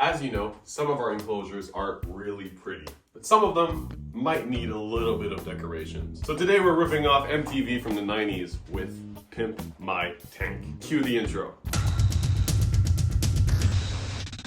As you know, some of our enclosures are really pretty, but some of them might need a little bit of decorations. So today we're ripping off MTV from the 90s with Pimp My Tank. Cue the intro.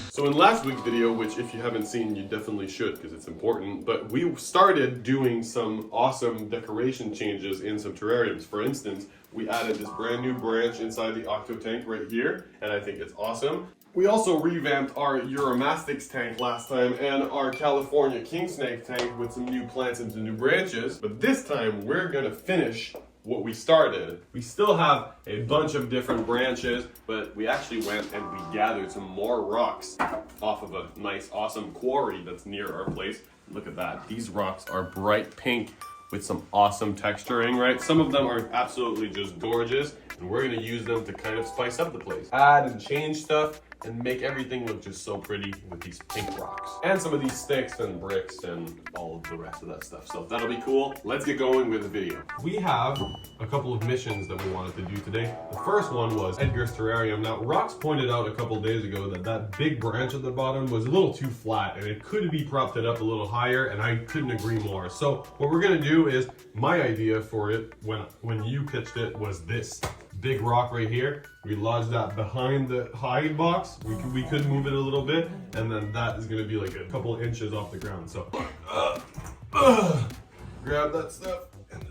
So in last week's video, which if you haven't seen, you definitely should because it's important, but we started doing some awesome decoration changes in some terrariums. For instance, we added this brand new branch inside the Octo tank right here, and I think it's awesome. We also revamped our Euromastix tank last time and our California King Snake tank with some new plants and some new branches, but this time we're gonna finish what we started. We still have a bunch of different branches, but we actually went and we gathered some more rocks off of a nice, awesome quarry that's near our place. Look at that. These rocks are bright pink with some awesome texturing, right? Some of them are absolutely just gorgeous, and we're gonna use them to kind of spice up the place. Add and change stuff and make everything look just so pretty with these pink rocks. And some of these sticks and bricks and all of the rest of that stuff. So that'll be cool. Let's get going with the video. We have a couple of missions that we wanted to do today. The first one was Edgars terrarium. Now, Rox pointed out a couple of days ago that that big branch at the bottom was a little too flat and it could be propped it up a little higher, and I couldn't agree more. So what we're gonna do is, my idea for it when you pitched it was this big rock right here. We lodged that behind the hide box. We could move it a little bit, and then that is gonna be like a couple inches off the ground. So grab that stuff, and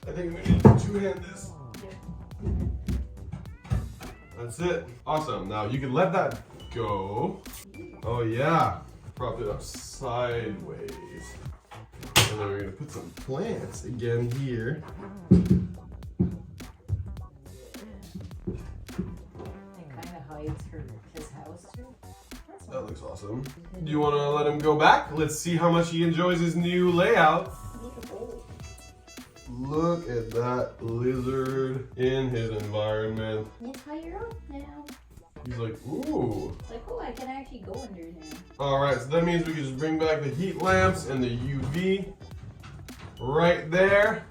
I think we need to two-hand this. That's it. Awesome. Now you can let that go. Oh yeah, prop it up sideways. And then we're gonna put some plants again here. His house too. That looks awesome. Do you want to let him go back? Let's see how much he enjoys his new layout. Look at that lizard in his environment. It's higher up now. He's like, ooh. It's like, oh, I can actually go under now. All right, so that means we can just bring back the heat lamps and the UV right there.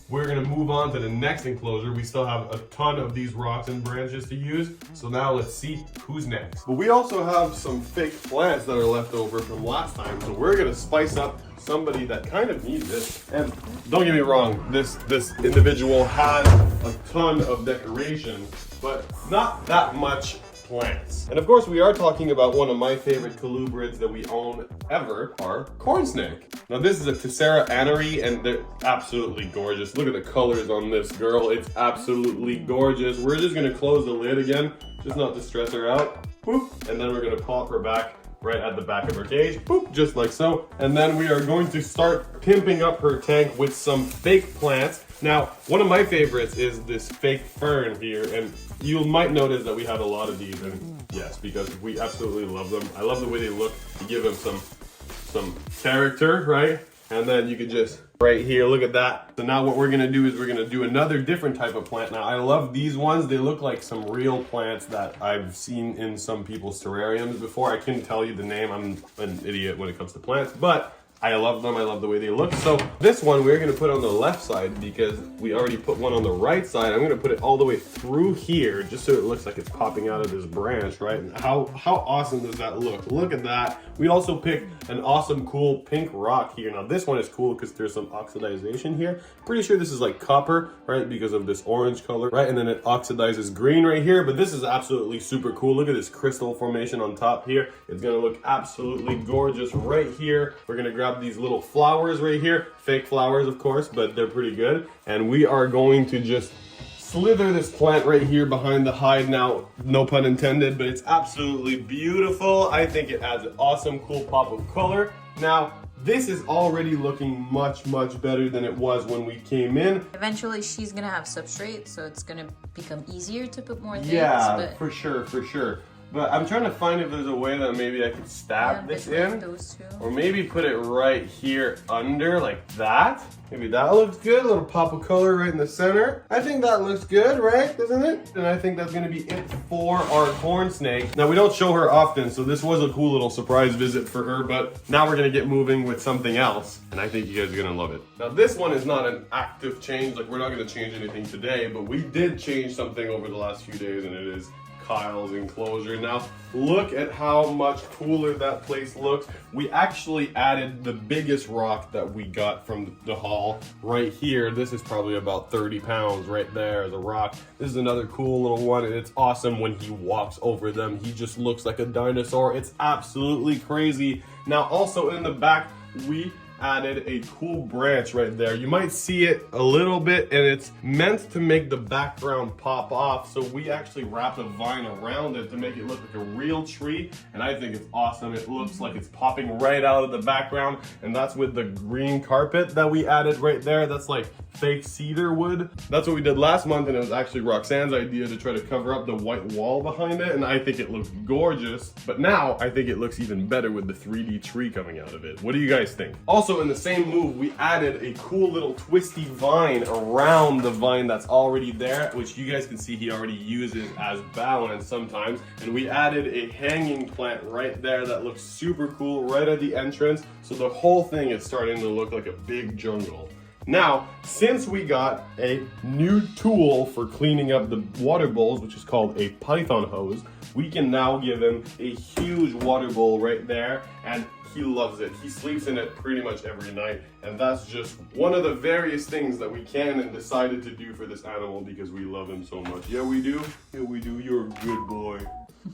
We're gonna move on to the next enclosure. We still have a ton of these rocks and branches to use. So now let's see who's next. But we also have some fake plants that are left over from last time. So we're gonna spice up somebody that kind of needs it. And don't get me wrong, this individual has a ton of decoration, but not that much plants. And of course, we are talking about one of my favorite colubrids that we own ever, our corn snake. Now this is a Tessera anery, and they're absolutely gorgeous. Look at the colors on this girl. It's absolutely gorgeous. We're just gonna close the lid again, just not to stress her out. Boop. And then we're gonna pop her back right at the back of her cage, boop, just like so. And then we are going to start pimping up her tank with some fake plants. Now, one of my favorites is this fake fern here, and you might notice that we have a lot of these, and yes, because we absolutely love them. I love the way they look. You give them some character, right? And then you could just, right here, look at that. So now what we're gonna do is we're gonna do another different type of plant. Now, I love these ones. They look like some real plants that I've seen in some people's terrariums before. I couldn't tell you the name. I'm an idiot when it comes to plants, but I love them. I love the way they look. So this one we're gonna put on the left side because we already put one on the right side. I'm gonna put it all the way through here just so it looks like it's popping out of this branch, right? And how awesome does that look? Look at that. We also picked an awesome, cool pink rock here. Now this one is cool because there's some oxidization here. Pretty sure this is like copper, right? Because of this orange color, right? And then it oxidizes green right here, but this is absolutely super cool. Look at this crystal formation on top here. It's gonna look absolutely gorgeous right here. We're gonna grab these little flowers right here, fake flowers of course, but they're pretty good. And we are going to just slither this plant right here behind the hide. Now, no pun intended, but it's absolutely beautiful. I think it adds an awesome, cool pop of color. Now, this is already looking much, much better than it was when we came in. Eventually, she's gonna have substrate, so it's gonna become easier to put more things. Yeah, but for sure, for sure. But I'm trying to find if there's a way that maybe I could stab this in. Those two. Or maybe put it right here under, like that. Maybe that looks good. A little pop of color right in the center. I think that looks good, right? Doesn't it? And I think that's gonna be it for our corn snake. Now, we don't show her often, so this was a cool little surprise visit for her, but now we're gonna get moving with something else, and I think you guys are gonna love it. Now, this one is not an active change. Like, we're not gonna change anything today, but we did change something over the last few days, and it is Kyle's enclosure. Now, look at how much cooler that place looks. We actually added the biggest rock that we got from the haul right here. This is probably about 30 pounds right there as a rock. This is another cool little one, and it's awesome when he walks over them. He just looks like a dinosaur. It's absolutely crazy. Now, also in the back, we added a cool branch right there. You might see it a little bit, and it's meant to make the background pop off, so we actually wrapped a vine around it to make it look like a real tree, and I think it's awesome. It looks like it's popping right out of the background, and that's with the green carpet that we added right there. That's like fake cedar wood. That's what we did last month, and it was actually Roxanne's idea to try to cover up the white wall behind it, and I think it looks gorgeous. But now I think it looks even better with the 3D tree coming out of it. What do you guys think? Also, in the same move, we added a cool little twisty vine around the vine that's already there, which you guys can see he already uses as balance sometimes. And we added a hanging plant right there that looks super cool right at the entrance. So the whole thing is starting to look like a big jungle. Now, since we got a new tool for cleaning up the water bowls, which is called a Python hose, we can now give him a huge water bowl right there, and he loves it. He sleeps in it pretty much every night, and that's just one of the various things that we can and decided to do for this animal because we love him so much. Yeah, we do. Yeah, we do. You're a good boy.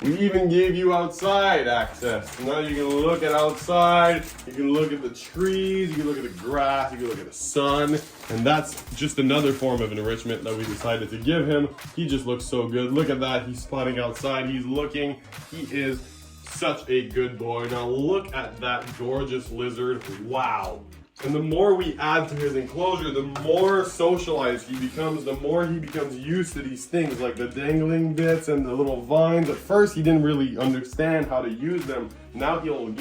We even gave you outside access. Now you can look at outside, you can look at the trees, you can look at the grass, you can look at the sun, and that's just another form of enrichment that we decided to give him. He just looks so good. Look at that, he's spotting outside, he's looking, he is such a good boy. Now look at that gorgeous lizard, wow. And the more we add to his enclosure, the more socialized he becomes, the more he becomes used to these things like the dangling bits and the little vines. At first, he didn't really understand how to use them. Now he'll,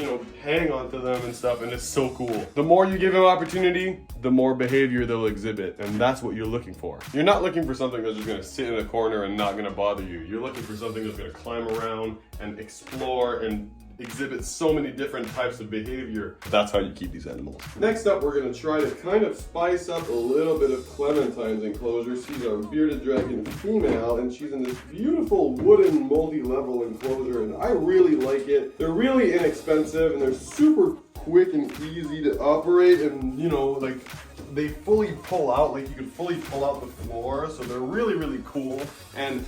hang onto them and stuff, and it's so cool. The more you give him opportunity, the more behavior they'll exhibit, and that's what you're looking for. You're not looking for something that's just gonna sit in a corner and not gonna bother you. You're looking for something that's gonna climb around and explore and exhibit so many different types of behavior. That's how you keep these animals. Next up, we're gonna try to kind of spice up a little bit of Clementine's enclosure. She's our bearded dragon female, and she's in this beautiful wooden multi-level enclosure, and I really like it. They're really inexpensive, and they're super quick and easy to operate, and they fully pull out, like you can fully pull out the floor, so they're really, really cool. And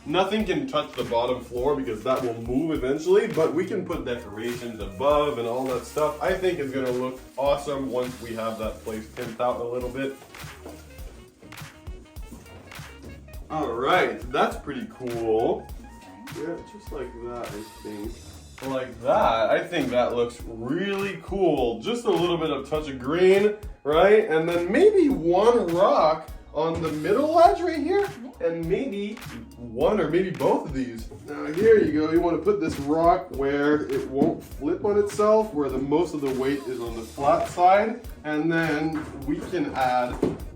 nothing can touch the bottom floor because that will move eventually, but we can put decorations above and all that stuff. I think it's gonna look awesome once we have that place pimped out a little bit. All right, that's pretty cool. Yeah, just like that, I think. Like that, I think that looks really cool. Just a little bit of touch of green, right? And then maybe one rock on the middle ledge right here, and maybe one or maybe both of these. Now here you go, you want to put this rock where it won't flip on itself, where the most of the weight is on the flat side, and then we can add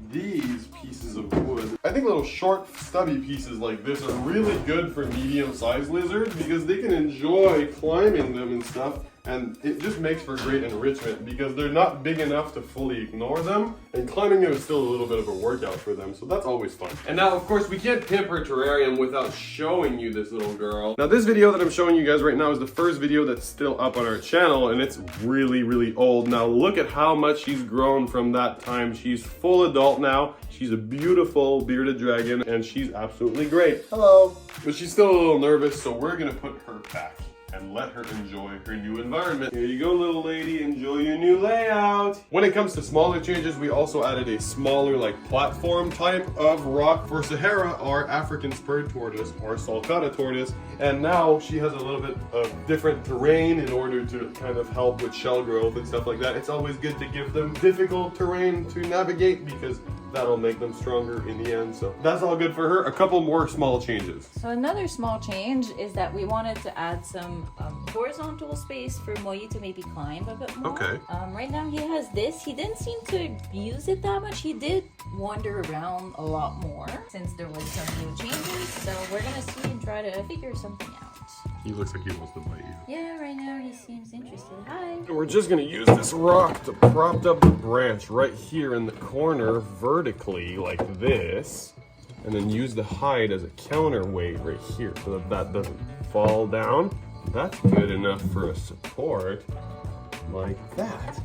these pieces of wood. I think little short stubby pieces like this are really good for medium-sized lizards because they can enjoy climbing them and stuff, and it just makes for great enrichment because they're not big enough to fully ignore them, and climbing them is still a little bit of a workout for them, so that's always fun. And now, of course, we can't pimp her terrarium without showing you this little girl. Now, this video that I'm showing you guys right now is the first video that's still up on our channel, and it's really, really old. Now, look at how much she's grown from that time. She's full adult now. She's a beautiful bearded dragon, and she's absolutely great. Hello. But she's still a little nervous, so we're gonna put her back and let her enjoy her new environment. Here you go, little lady, enjoy your new layout. When it comes to smaller changes, we also added a smaller platform type of rock for Sahara, our African spurred tortoise, or sulcata tortoise. And now she has a little bit of different terrain in order to kind of help with shell growth and stuff like that. It's always good to give them difficult terrain to navigate because that'll make them stronger in the end. So that's all good for her. A couple more small changes. So another small change is that we wanted to add some horizontal space for Moi to maybe climb a bit more. Okay. Right now he has this. He didn't seem to use it that much. He did wander around a lot more since there was some new changes. So we're gonna see and try to figure something out. He looks like he wants to bite you. Yeah, right now he seems interested. Hi. We're just gonna use this rock to prop up the branch right here in the corner vertically like this. and then use the hide as a counterweight right here so that that doesn't fall down. That's good enough for a support like that.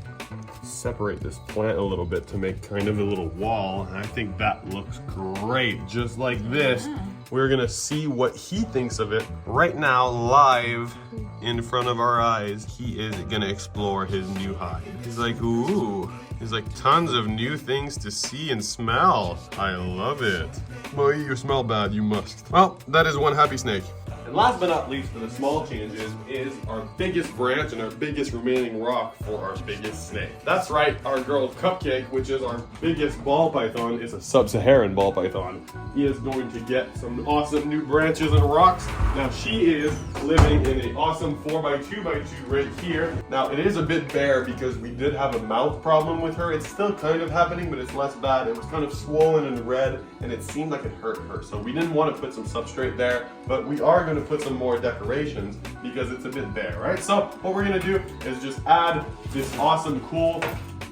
Separate this plant a little bit to make kind of a little wall. I think that looks great. Just like this, we're gonna see what he thinks of it right now, live in front of our eyes. He is gonna explore his new hide. He's like, ooh. He's like, tons of new things to see and smell. I love it. Boy, you smell bad, you must. Well, that is one happy snake. And last but not least, for the small changes, is our biggest branch and our biggest remaining rock for our biggest snake. That's right, our girl Cupcake, which is our biggest ball python, is a sub-Saharan ball python. He is going to get some awesome new branches and rocks. Now she is living in an awesome 4x2x2 right here. Now it is a bit bare because we did have a mouth problem with her. It's still kind of happening, but it's less bad. It was kind of swollen and red, and it seemed like it hurt her. So we didn't want to put some substrate there, but we are going to put some more decorations because it's a bit bare, right? So what we're gonna do is just add this awesome, cool,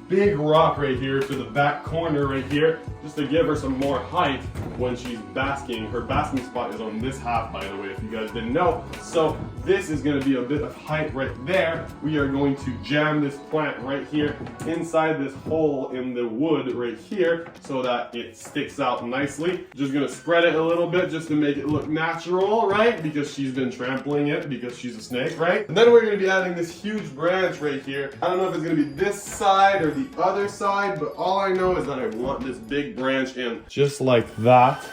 big rock right here to the back corner right here, just to give her some more height when she's basking. Her basking spot is on this half, by the way, if you guys didn't know. So this is gonna be a bit of height right there. We are going to jam this plant right here inside this hole in the wood right here so that it sticks out nicely. Just gonna spread it a little bit just to make it look natural, right? Because she's been trampling it because she's a snake, right? And then we're gonna be adding this huge branch right here. I don't know if it's gonna be this side or the other side, but all I know is that I want this big branch in just like that,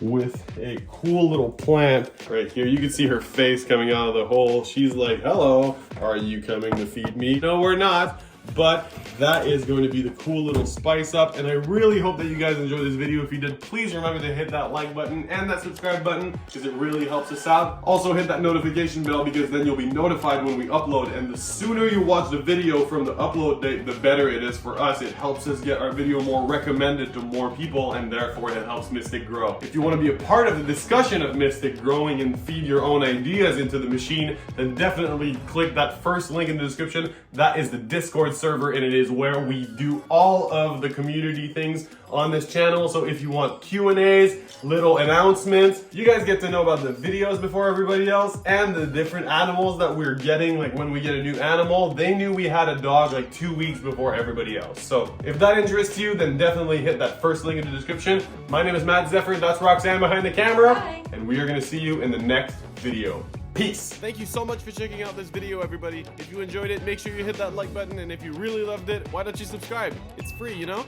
with a cool little plant right here. You can see her face coming out of the hole. She's like, hello, are you coming to feed me? No, we're not. But that is going to be the cool little spice up, and I really hope that you guys enjoyed this video. If you did, please remember to hit that like button and that subscribe button because it really helps us out. Also hit that notification bell because then you'll be notified when we upload, and the sooner you watch the video from the upload date, the better it is for us. It helps us get our video more recommended to more people, and therefore it helps Mystic grow. If you want to be a part of the discussion of Mystic growing and feed your own ideas into the machine, then definitely click that first link in the description. That is the Discord server, and it is where we do all of the community things on this channel. So if you want Q&As, little announcements, you guys get to know about the videos before everybody else and the different animals that we're getting. Like when we get a new animal, they knew we had a dog like 2 weeks before everybody else. So if that interests you, then definitely hit that first link in the description. My name is Matt Zephyr, that's Roxanne behind the camera. Hi. And we are gonna see you in the next video. Peace. Thank you so much for checking out this video, everybody. If you enjoyed it, make sure you hit that like button, and if you really loved it, why don't you subscribe? It's free, you know?